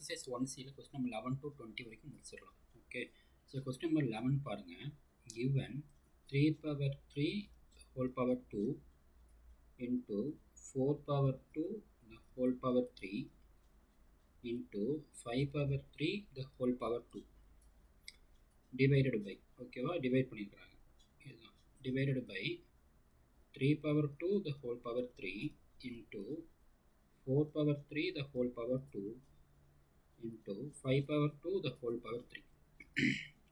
Exercise 1C question number 11 to 20 வரைக்கும் முடிச்சிடலாம். Okay, so question number 11 பாருங்கள். given 3 power 3 whole power 2 into 4 power 2 the whole power 3 into 5 power 3 the whole power 2 divided by, ஓகேவா, divide பண்ணியிருக்கிறாங்க. இதுதான் divided by 3 power 2 the whole power 3 into 4 power 3 the whole power 2 into 5 power 2 the whole power 3.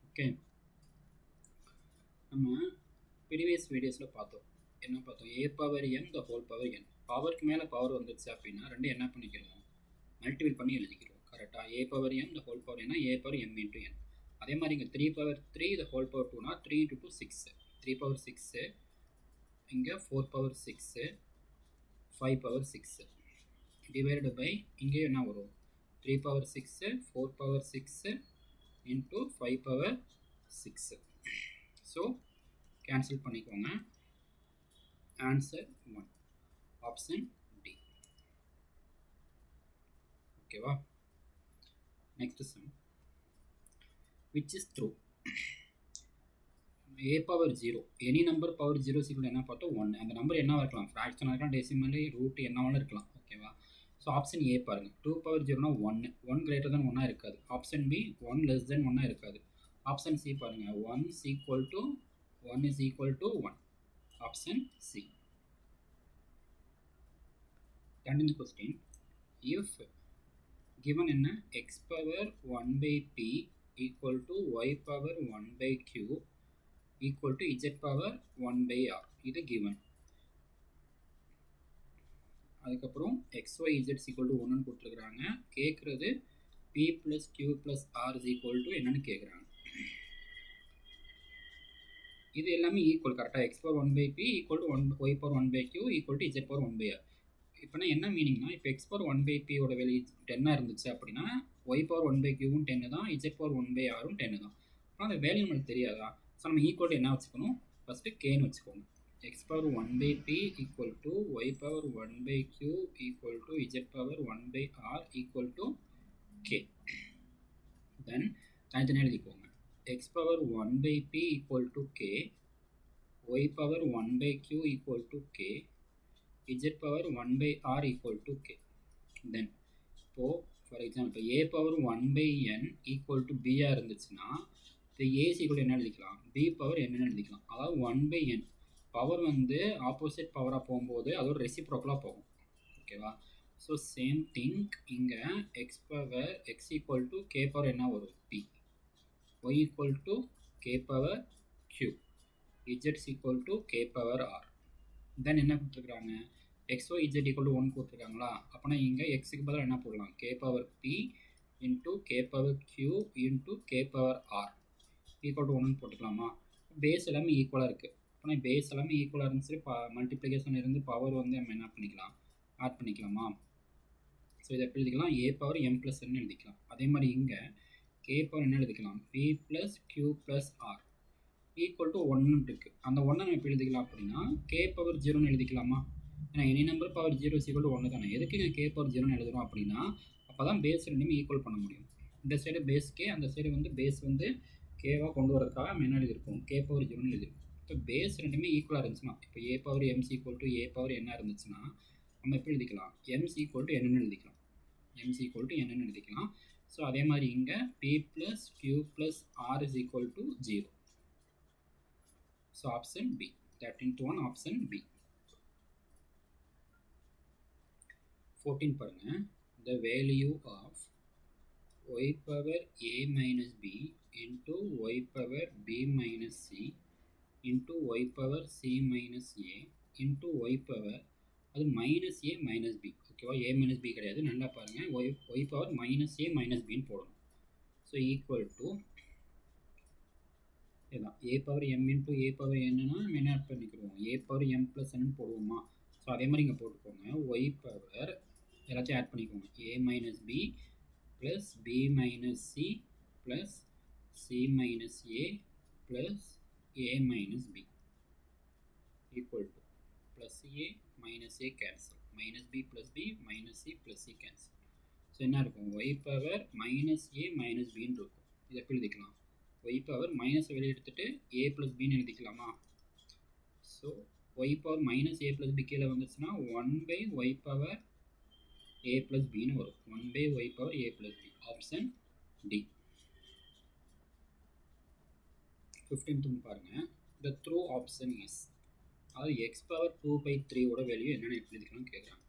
Okay, நம்ம previous வீடியோஸில் பார்த்தோம். என்ன பார்த்தோம்? a power m the whole power n. பவருக்கு மேலே power வந்துடுச்சு அப்படின்னா ரெண்டு என்ன பண்ணிக்கிறோம், மல்டிபிள் பண்ணி எழுதிக்கிறோம். கரெக்டாக a power m the whole power n, a power m into n. அதே மாதிரி இங்கே 3 power 3 the whole power 2னா 3 into 2 6, 3 power 6, இங்கே 4 power 6, 5 power 6 divided by இங்கே என்ன வரும், 3 power 6, 4 power 6 into 5 power 6. So cancel பண்ணிக்கோங்க. Answer 1, option D. ஓகேவா? Next sum. which is true. a power 0, any number power 0 சீக்கிரம் என்ன பார்த்தோம், 1. அந்த நம்பர் என்ன இருக்கலாம், ஃப்ராக்ஷனாக இருக்கலாம், டெசிமலி, ரூட் என்னவாலும் இருக்கலாம். ஓகேவா? ஸோ ஆப்ஷன் ஏ பாருங்கள். 2 power 0னா 1, 1 greater than 1 இருக்காது. ஆப்ஷன் பி 1 less than 1 இருக்காது. ஆப்ஷன் சி பாருங்கள், 1 is equal to 1. Option C. Continue the question. If given என்ன, x power 1 by p equal to y power 1 by q equal to z power 1 by r. இது given. அதுக்கப்புறம் xy z equal to 1 கொடுத்துருக்குறாங்க. கேட்குறது p plus q plus r is equal to என்னன்னு கேட்குறாங்க. இது எல்லாமே equal. கரெக்டாக x power 1 by p equal to y power 1 by q equal to z power 1 by r. இப்போனா என்ன மீனிங்னா, இப்போ x power 1 by p ஓட வேல்யூ 10 இருந்துச்சு அப்படின்னா y power 1 by q 10 தான், z power 1 by r 10 தான். ஆனால் அந்த வேல்யூ நம்மளுக்கு தெரியாதா? ஸோ நம்ம ஈக்குவல் டு என்ன வச்சுக்கணும், ஃபஸ்ட்டு கேன்னு வச்சுக்கோங்க. x power 1 by p equal to y power 1 by q equal to z power 1 by r equal to k. தென் தனித்தனியாக எழுதிக்கோங்க. x power 1 by p equal to k, y power 1 by q equal to k, z power 1 by r equal to k. Then இப்போ for example a power 1 by n equal to b இருந்துச்சுன்னா இப்போ a equal என்ன எழுதிக்கலாம், b power n எழுதிக்கலாம். அதாவது 1 by n power வந்து opposite பவராக போகும்போது அதோட ரெசிப்ரோக்கலாக போகும். ஓகேவா? ஸோ சேம் திங் இங்கே x power x equal to k power என்ன வரும், p, y equal to k power q, z equal to k power r. தென் என்ன கொடுத்துருக்குறாங்க, xy z equal to 1 கொடுத்துருக்காங்களா? அப்போனா இங்கே எக்ஸுக்கு பதிலாக என்ன போடலாம், k power p into k power q into k power r equal to 1 போட்டுக்கலாமா? பேஸ் எல்லாமே ஈக்குவலாக இருக்குது. அப்போனா பேஸ் எல்லாமே ஈக்குவலாக இருந்துச்சு, மல்டிப்ளிகேஷன் இருந்து பவர் வந்து நம்ம என்ன பண்ணிக்கலாம், ஆட் பண்ணிக்கலாமா? ஸோ இதை எப்படி எழுதிக்கலாம், a power m plus n எழுதிக்கலாம். அதே மாதிரி இங்கே k power என்ன எழுதிக்கலாம், p plus q plus r equal to 1 இருக்குது. அந்த 1 நம்ம எப்படி எழுதிக்கலாம் அப்படின்னா k power 0ன்னு எழுதிக்கலாமா? ஏன்னா any number power 0 equal to 1 தானே. எதுக்கு இங்கே k power 0ன்னு எழுதுறோம் அப்படின்னா அப்போ தான் பேஸ் ரெண்டுமே ஈக்குவல் பண்ண முடியும். இந்த சைடு பேஸ் k, அந்த சைடு வந்து பேஸ் வந்து கேவாக கொண்டு வரதுக்காக நம்ம என்ன எழுதியிருக்கோம், k power 0ன்னு எழுதிருக்கோம். இப்போ பேஸ் ரெண்டுமே ஈக்குவலாக இருந்துச்சுன்னா, இப்போ a power m equal to a power என்ன இருந்துச்சுன்னா நம்ம எப்படி எழுதிக்கலாம், m ஈக்குவல் டு என்னன்னு எழுதிக்கலாம், m ஈக்குவல் டு என்னன்னு எழுதிக்கலாம். ஸோ அதே மாதிரி இங்கே p plus q plus r is equal to 0. So option B, 13-1 option B. 14 பாருங்க. The value of y power a minus b into y power b minus c into y power c minus a into y power அது minus a minus b. ஓகேவா? a minus b கிடையாது, நல்லா பாருங்க. y power minus a minus b ன்னு போடணும். So equal to இதுதான் a power m into a power n னா நம்ம என்ன ஆட் பண்ணிக்கிறோம், a power m plus n போடுவோமா? ஸோ அதே மாதிரி இங்கே போட்டுக்கோங்க. y power எல்லாத்தையும் ஆட் பண்ணிக்கோங்க. a minus b plus b minus c plus c minus a plus a minus b equal to plus a minus a cancel, minus b plus b minus c plus c cancel. So என்ன இருக்கும், y power minus a minus பின்னு இருக்கும். இதை எப்படி எழுதிக்கலாம், y power minus வெளியே எடுத்துகிட்டு a plus பின்னு எழுதிக்கலாமா. So y power minus a plus b கீழே வந்துச்சுன்னா 1/y பவர் ஏ ப்ளஸ் பின்னு வரும். 1/y power a plus b, option d. 15th பாருங்கள், த த்ரூ ஆப்ஷன் இஸ், அதாவது எக்ஸ் பவர் 2/3 ஓட வேல்யூ என்னென்னு எப்படி எழுதிக்கலாம்னு கேட்குறாங்க.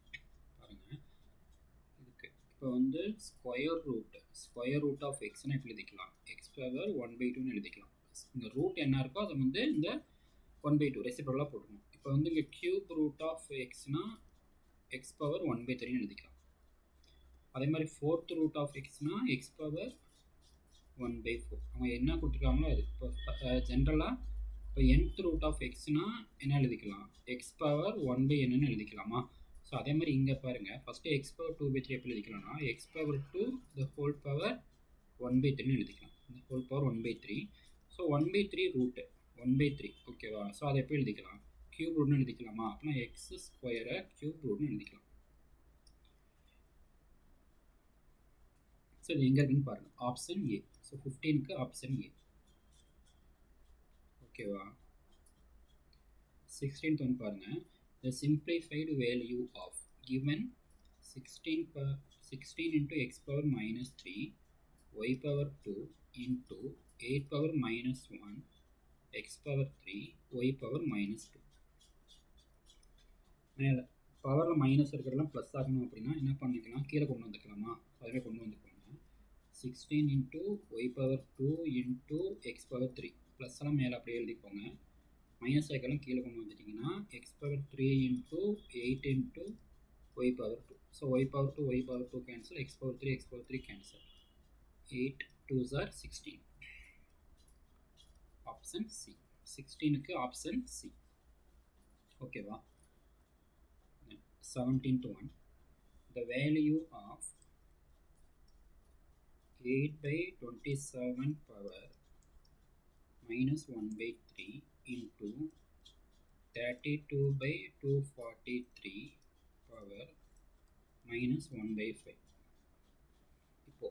பாருங்கள், இதுக்கு இப்போ வந்து ஸ்கொயர் ரூட் ஆஃப் எக்ஸ்னு எப்படி எழுதிக்கலாம், எக்ஸ் பவர் 1/2ன்னு எழுதிக்கலாம். இந்த ரூட் என்ன இருக்கோ அதை வந்து இந்த 1/2 ரெசிப்ரோலாக போட்டுக்கணும். இப்போ வந்து இங்கே கியூப் ரூட் ஆஃப் எக்ஸ்னா எக்ஸ் பவர் 1/3ன்னு எழுதிக்கலாம். அதே மாதிரி ஃபோர்த் ரூட் ஆஃப் எக்ஸ்னா எக்ஸ் பவர் 1/4. அவங்க என்ன கொடுத்துருக்காங்களோ அது. இப்போ ஜென்ரலாக இப்போ nth ரூட் ஆஃப் எக்ஸ்னா என்ன எழுதிக்கலாம், எக்ஸ் பவர் 1/nன்னு எழுதிக்கலாமா. ஸோ அதே மாதிரி இங்கே பாருங்கள், ஃபஸ்ட்டு எக்ஸ் பவர் 2/3 எப்படி எழுதிக்கலாம்னா x power 2 the whole power 1/3ன்னு எழுதிக்கலாம். இந்த ஹோல் பவர் 1/3. ஸோ 1/3 ரூட்டு 1/3, ஓகேவா. ஸோ அதை எப்படி எழுதிக்கலாம், கியூப் ரூட்னு எழுதிக்கலாமா. அப்படின்னா எக்ஸ் ஸ்கொயரை கியூப் ரூட்னு எழுதிக்கலாம். ஸோ இது எங்கே இருக்குன்னு பாருங்கள், ஆப்ஷன் ஏ. ஸோ 15க்கு ஆப்ஷன் ஏ, ஓகேவா. 16th ஒன் பாருங்கள், the simplified value of given 16 into x power minus 3 y power 2 into 8 power minus 1 x power 3 y power minus 2. மேலே பவரில் மைனஸ் இருக்கிறதெல்லாம் ப்ளஸ் ஆகணும் அப்படின்னா என்ன பண்ணிக்கலாம், கீழே கொண்டு வந்துக்கலாமா. அதுவே கொண்டு வந்துக்கோங்க. 16 into y power 2 into x power 3 plus எல்லாம் மேலே அப்படியே எழுதிக்கோங்க. மைனஸ் ஐக்கெல்லாம் கீழே கொண்டு வந்துட்டிங்கன்னா x power 3 into 8 into y power 2. So y power 2 cancel, x power 3 cancel. 8 2s are 16. Option C. 16க்கு option C. ஓகேவா. 17th one, the value of 8/27 power minus 1/3 into 32/243 power minus 1/5. இப்போ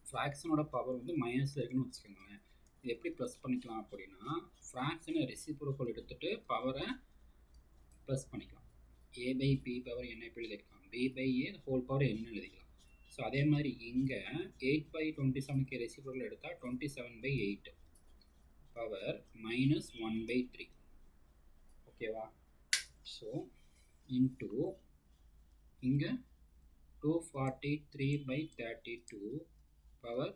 ஃப்ராக்ஷனோட power வந்து மைனஸில் இருக்குன்னு வச்சுக்கோங்களேன். இது எப்படி ப்ளஸ் பண்ணிக்கலாம் அப்படின்னா, ஃப்ராக்ஷனை ரெசிப்ரோக்கல் எடுத்துகிட்டு பவரை ப்ளஸ் பண்ணிக்கலாம். a/p பவர் என்ன எப்படி எழுதிக்கலாம், b/a ஹோல் பவர் என்ன எழுதிக்கலாம். ஸோ அதே மாதிரி இங்கே 8/27க்கு ரெசிப்ரோக்கல் எடுத்தால் 27/8 பவர் minus 1/3, ஓகேவா. ஸோ இன்ட்டு இங்கே 243/32 பவர்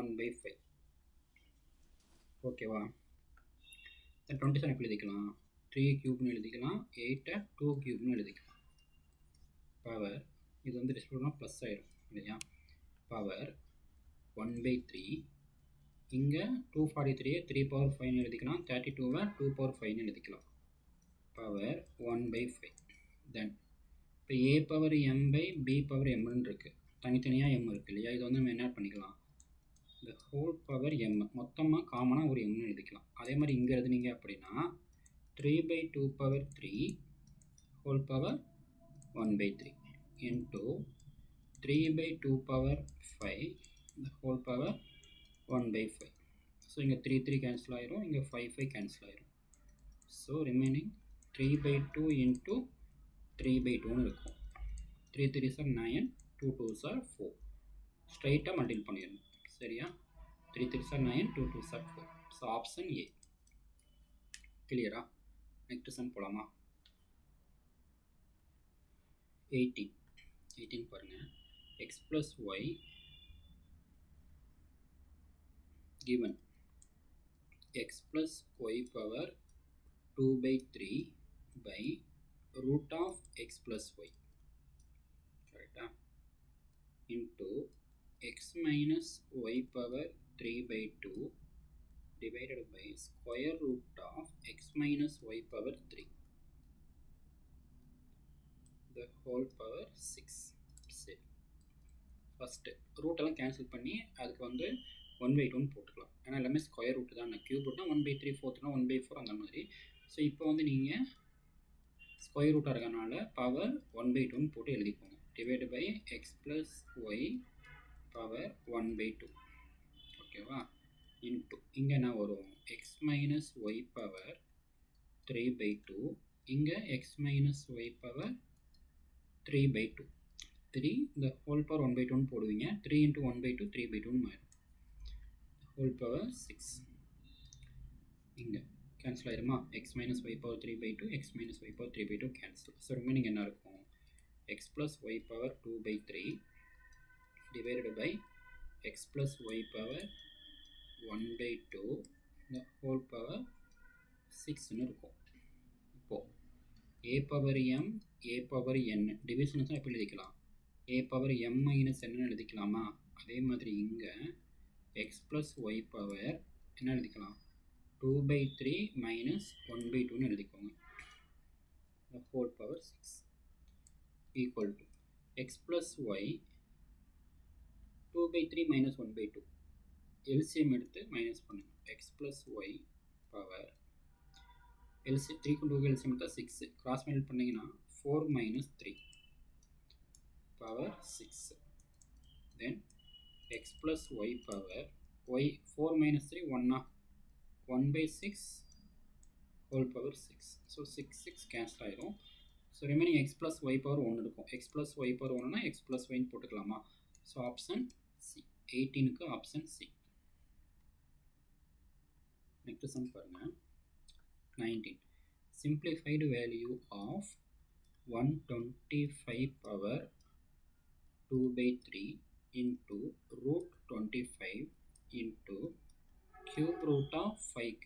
1/5, ஓகேவா. 27 எப்படி எழுதிக்கலாம், 3 கியூப்னு எழுதிக்கலாம், 8 2 கியூப்னு எழுதிக்கலாம். பவர் இது வந்து ரெசிப்ரோக்கல்னா ப்ளஸ் ஆயிடும் இல்லையா. பவர் 1/3, இங்கே 243 3 பவர் 5 எழுதிக்கலாம், 32 2 பவர் 5 எழுதிக்கலாம். பவர் 1/5. தென் இப்போ a பவர் m/b பவர் mன்னு இருக்குது, தனித்தனியாக m இருக்குது இல்லையா. இது வந்து நம்ம என்ன பண்ணிக்கலாம், இந்த ஹோல் பவர் m மொத்தமாக காமனாக ஒரு mன்னு எழுதிக்கலாம். அதே மாதிரி இங்கே எழுதுனீங்க அப்படின்னா 3/2 power 3 whole power 1/3 into 3/2 power 5 இந்த ஹோல் பவர் 1/5. ஸோ இங்கே 3 கேன்சல் ஆயிரும், இங்கே 5 கேன்சல் ஆயிரும். ஸோ ரிமைனிங் 3/2 into 3/2ன்னு இருக்கும். 3 3s are 9, 2 2s are 4. ஸ்ட்ரைட்டாக மல்டிபிள் பண்ணிடணும், சரியா. 3 3s are 9, 2 2s are 4. So option A கிளியரா. நெக்ஸ்ட் சம் போகலாமா. 18 பாருங்கள், x plus y given x plus y power 2/3 by root of x plus y, correct, into x minus y power 3/2 divided by square root of x minus y power 3 the whole power 6. சரி, first ரூட்டெல்லாம் cancel பண்ணி அதுக்கு வந்து 1/2 போட்டுக்கலாம். ஏன்னா எல்லாமே square route தான், cube ரூட்னா 1/3, ஃபோர்த்னா 1/4 அந்த மாதிரி. ஸோ இப்போ வந்து நீங்கள் ஸ்கொயர் ரூட்டாக இருக்கனால பவர் 1/2 போட்டு எழுதிக்கோங்க. divided by x plus y power 1 by 2. ஓகேவா? இன்ட்டு இங்கே என்ன வரும்? x minus y power 3 by 2. இங்கே x minus y power 3 by 2. 3 இந்த whole power 1 by 2 போடுவீங்க. 3 into 1 by 2 3 by 2 மாறும். whole power 6. இங்கே கேன்சல் ஆயிருமா? x minus y power 3 by 2, x minus y power 3 by 2 cancel. So remaining என்ன இருக்கும்? x plus y power 2 by 3 divided by x plus y power 1 by 2 the whole power 6 இருக்கும். இப்போது a power m a power n டிவிஷன்ஸாக எப்படி எழுதிக்கலாம்? a power m minus n எழுதிக்கலாமா? அதே மாதிரி இங்கே x plus y power என்ன எழுதிக்கலாம்? 2 by 3 minus 1 by 2 எழுதிக்கோங்க. the whole power 6 equal to x plus y 2 by 3 minus 1 by 2 LCM எடுத்து மைனஸ் பண்ணுங்க. x plus y power LCM 3 க்கு 2 LCM எடுத்தால் 6 கிராஸ் மல்டிப்ளை பண்ணிங்கன்னா 4 minus 3 power 6 then x plus y power y 4 minus 3 1 by 6 whole power 6. so 6 cancel ஆயிரும். So remaining x plus y power 1 இருக்கும். x plus y power 1னா x plus y போட்டுக்கலாமா? So option C 18க்கு option C. Next sum பாருங்க 19. simplified value of 125 power 2 by 3 into root 25 into cube root of 5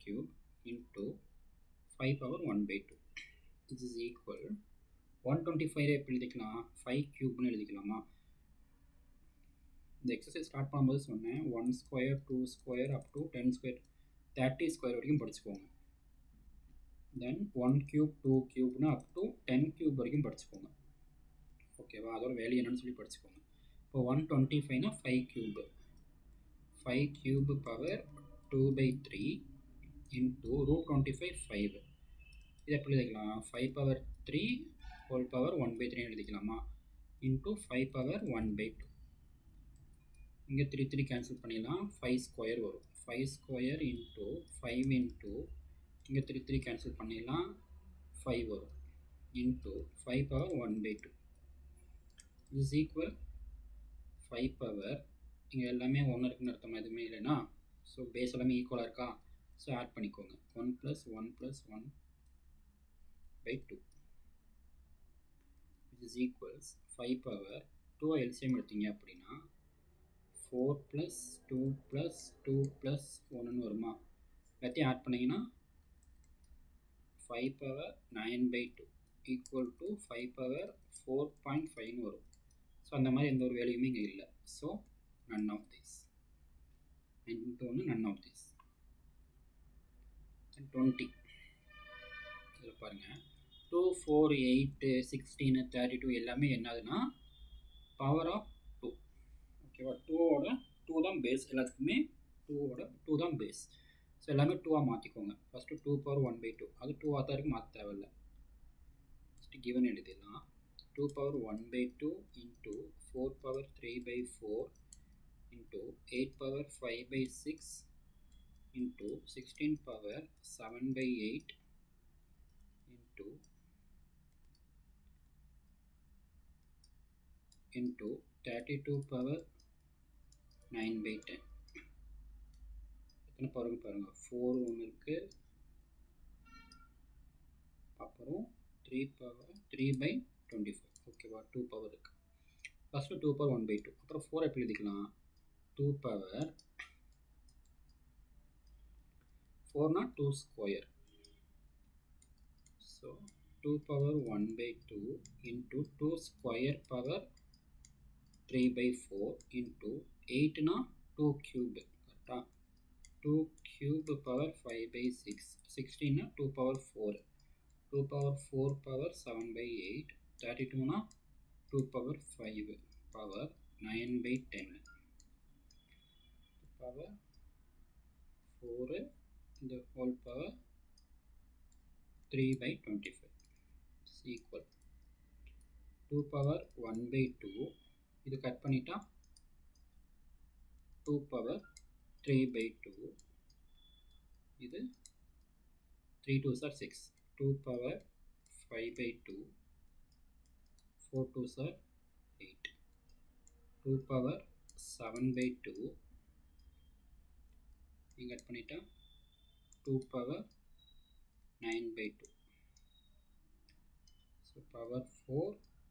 cube into 5 power 1 by 2. this is equal 125 எப்படி எழுதிக்கலாம்? 5 cube எழுதிக்கலாமா? இந்த exercise start பண்ணும்போது சொன்னேன் 1 square 2 square up to 10 square 30 square வரைக்கும் படிச்சுக்கோங்க. Then 1 cube 2 கியூப்னா up to 10 cube வரைக்கும் படிச்சுக்கோங்க. ஓகேவா? அதோட வேல்யூ என்னன்னு சொல்லி படிச்சுக்கோங்க. இப்போ 125னா 5 cube power 2 by 3 into root 25 5. இது எப்படி எழுதிக்கலாம்? 5 பவர் 3 ஹோல் பவர் 1 by 3 எழுதிக்கலாமா? Into 5 power 1 by 2. இங்கே 3 கேன்சல் பண்ணிடலாம். 5 ஸ்கொயர் வரும். 5 ஸ்கொயர் இன்ட்டு 5 இன்ட்டு இங்கே 3 கேன்சல் பண்ணிடலாம். 5 வரும் into 5 power 1 by 2 is equal 5 power இங்கே எல்லாமே 1 இருக்குன்னு அர்த்தம், எதுவுமே இல்லைன்னா ஸோ பேஸ் எல்லாமே ஈக்குவலாக இருக்கா? ஸோ ஆட் பண்ணிக்கோங்க. 1 + 1 + 1 by 2 is equals 5 power 2 LCM எடுத்தீங்க அப்படின்னா 4 + 2 + 2 + 1 வருமா? எல்லாத்தையும் ஆட் பண்ணிங்கன்னா 5 power 9 by 2 equal to 5 power 4.5 வரும். ஸோ அந்த மாதிரி எந்த ஒரு வேல்யூமே இங்கே இல்லை. So none of this. None of this. 20 இதில் பாருங்கள் 2 4 8 16 32 எல்லாமே என்னதுன்னா பவர் ஆஃப் 2. ஓகேவா? 2 தான் பேஸ். எல்லாத்துக்குமே 2 தான் பேஸ். ஸோ எல்லாமே 2ஆக மாற்றிக்கோங்க. ஃபஸ்ட்டு 2 பவர் 1 by 2 அது 2 தான் இருக்குது, மாற்ற தேவையில்லை. ஃபஸ்ட்டு கிவன் எழுதிடலாம். 2 power 1 by 2 into 4 power 3 by 4 into 8 power 5 by 6 into 16 power 7 by 8 into 32 power 9 by 10. எத்தனை பவருக்கு பாருங்கள்? 4 ஒன்று இருக்குது, அப்புறம் 3 பவர் 3 by 25. ஓகேவா? 2 பவர் இருக்குது. ஃபஸ்ட்டு 2 பவர் 1 by 2, அப்புறம் 4 எப்படி எழுதிக்கலாம்? 2 பவர் 4னா 2 square. So 2 power 1 by 2 into 2 square power 3 by 4 into 8னா 2 கியூப். கரெக்டாக? 2 கியூப் பவர் 5 by 6 16னா 2 பவர் 4 2 பவர் 4 பவர் 7 by 8 32னா 2 பவர் 5 பவர் 9 by 10 பவர் 4 இந்த whole power 3 by 25 is equal 2 power 1 by 2 இது கட் பண்ணிட்டா 2 power 3 by 2 இது 3 2s are 6 2 power 5 by 2 4 2s are 8 2 power 7 by 2 இங்க cut பண்ணிட்டா 2 power 9 by 2 so power 4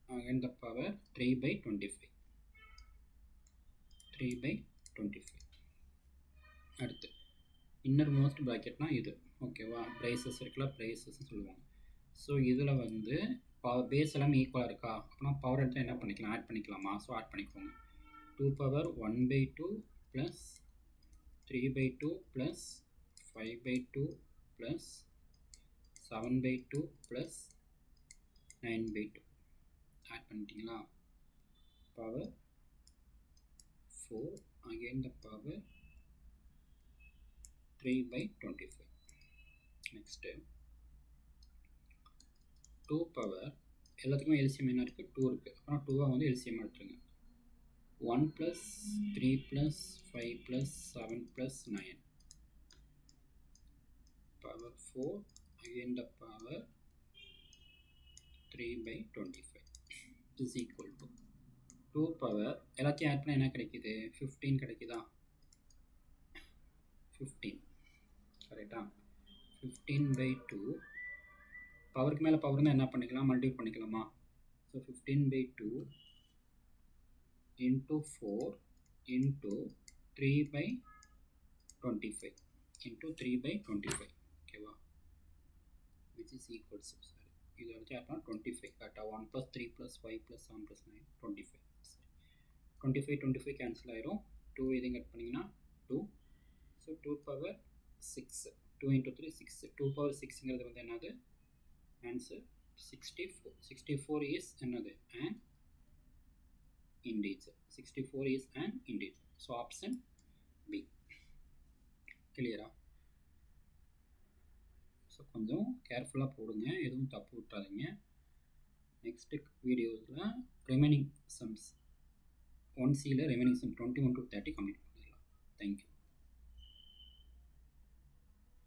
again the power 3 by 25 3 by 25 அடுத்து inner most ப்ராக்கெட்னா இது ஓகேவா prices இருக்குல்ல prices சொல்லுவாங்க ஸோ இதில் வந்து பேஸ் எல்லாமே ஈக்குவலாக இருக்கா அப்படின்னா பவர் எடுத்தால் என்ன பண்ணிக்கலாம் ஆட் பண்ணிக்கலாமா ஸோ ஆட் பண்ணிக்கோங்க 2 power 1 by 2 plus 3 by 2 plus 5 by 2 plus 7 by 2 plus 9 by 2 add பண்ணிட்டீங்களா power 4 again the power 3 by 25 next 2 power எல்லாத்துக்குமே LCM என்ன இருக்குது 2 இருக்குது அப்புறம் 2 வந்து LCM எடுத்துருங்க 1 plus 3 plus 5 plus 7 plus 9 power 4 again the power 3 by 25 is equal to 2 power எல்லாத்தையும் add பண்ணால் என்ன கிடைக்குது 15 கிடைக்குதா 15 கரெக்டா 15 by 2 பவருக்கு மேலே பவர் தான் என்ன பண்ணிக்கலாம் மல்டிபிள் பண்ணிக்கலாமா so 15 by 2 into 4 into 3 by 25 into 3 by 25 ஓகேவா which is equal to sorry இது வந்து அப்போ 25 கரெக்டாக 1 plus 3 plus 5 plus 7 plus 9 25 சரி 25 25 கேன்சல் ஆயிரும் 2 இதையும் கட் பண்ணிங்கன்னா 2 ஸோ 2 power 6 2 into 3 6 2 power 6ங்கிறது வந்து என்னது ஆன்சர் 64 is என்னது and integer 64 is an integer so option B clear so கொஞ்சம் கேர்ஃபுல்லாக போடுங்க எதுவும் தப்பு விட்டாதீங்க நெக்ஸ்ட் வீடியோஸில் ரிமைனிங் சம்ஸ் 1Cயில் ரிமைனிங் சம் 21 to 30 கம்ப்ளீட் பண்ணிடலாம் தேங்க்யூ